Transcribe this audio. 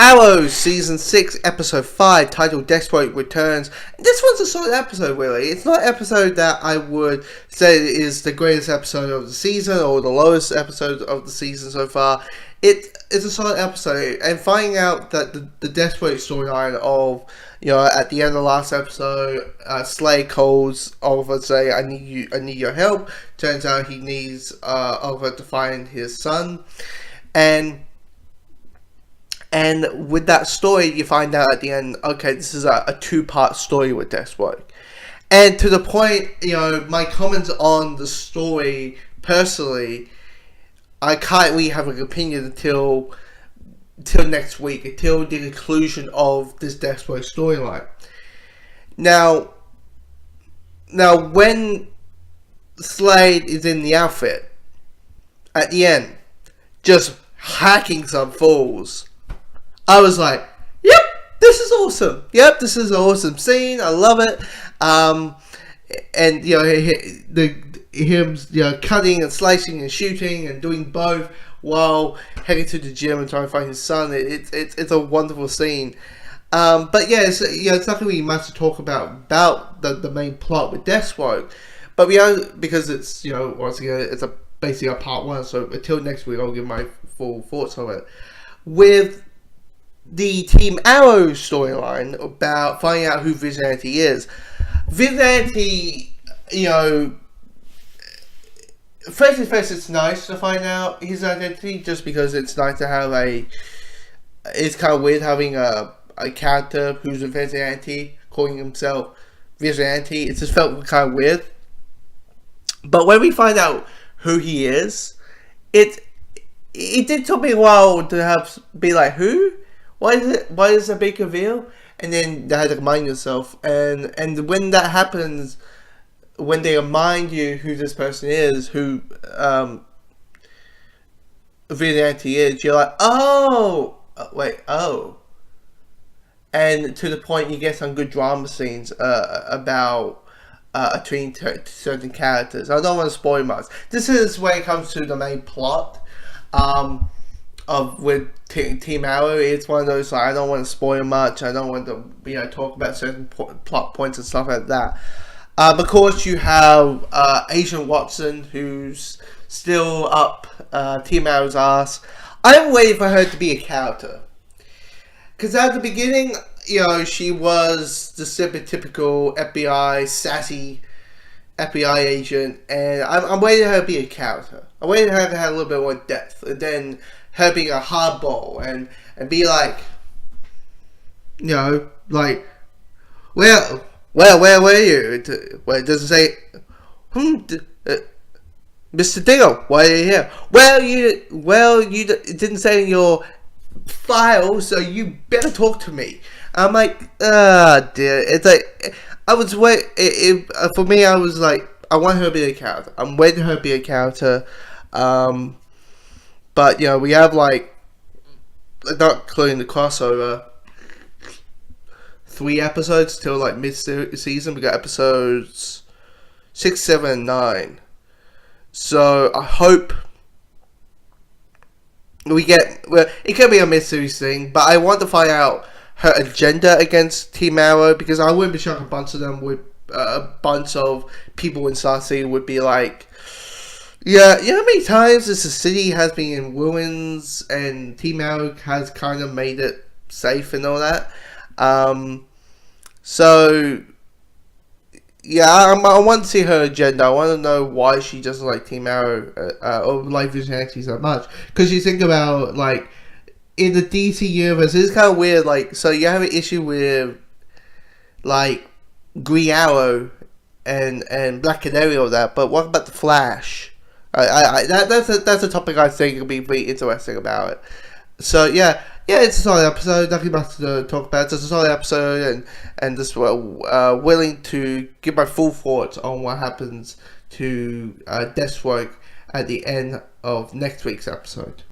Arrow Season 6, Episode 5, titled Deathstroke Returns. This one's a solid episode, really. It's not an episode that I would say is the greatest episode of the season or the lowest episode of the season so far. It's a solid episode, and finding out that the Deathstroke storyline of, at the end of the last episode, Slade calls Oliver to say, I need your help. Turns out he needs Oliver to find his son. And with that story, you find out at the end, okay, this is a two-part story with Deathstroke. And to the point, my comments on the story, personally, I can't really have an opinion until next week, until the conclusion of this Deathstroke storyline. Now, when Slade is in the outfit, at the end, just hacking some fools, I was like, yep, this is awesome. Yep, this is an awesome scene. I love it. And him cutting and slicing and shooting and doing both while heading to the gym and trying to find his son. It's a wonderful scene. But yeah, it's not really much to talk about the main plot with Deathstroke. But because it's once again it's basically a part one. So until next week, I'll give my full thoughts on it. With the Team Arrow storyline about finding out who Vigilante is. Vigilante, first and first, it's nice to find out his identity, just because it's nice to have it's kind of weird having a character who's a Vigilante calling himself Vigilante. It just felt kind of weird. But when we find out who he is, it did take me a while to be like, who? Why is it a big reveal? And then you had to remind yourself. And when that happens, when they remind you who this person is, who Vigilante is, you're like, oh! And to the point, you get some good drama scenes between certain characters. I don't want to spoil much. This is when it comes to the main plot. With Team Arrow, it's one of those, I don't want to spoil much. I don't want to talk about certain plot points and stuff like that. Of course, you have Agent Watson, who's still up Team Arrow's ass. I'm waiting for her to be a character, because at the beginning, she was the stereotypical FBI sassy FBI agent, and I'm waiting for her to be a character. I'm waiting for her to have a little bit more depth, and then her being a hardball and be like, where were you? Well, it doesn't say, Mr. Dingle, why are you here? It didn't say in your file, so you better talk to me. I'm like, dear. It's like, for me, I was like, I want her to be a character. I'm waiting for her to be a character. But, we have, not including the crossover, 3 episodes till, mid-season. We got episodes 6, 7, and 9. So, I hope it could be a mid-series thing, but I want to find out her agenda against Team Arrow, because I wouldn't be shocked a bunch of them a bunch of people in Star City would be like, yeah, how many times this city has been in ruins and Team Arrow has kind of made it safe and all that. So, yeah, I want to see her agenda. I want to know why she doesn't like Team Arrow or like Vigilante so much. Because you think about, in the DC universe, it's kind of weird. So you have an issue with, Green Arrow and Black Canary, all that. But what about the Flash? That's a topic I think will be pretty interesting about it. So yeah, it's a solid episode. Nothing much to talk about. It's a solid episode, and just willing to give my full thoughts on what happens to Deathstroke at the end of next week's episode.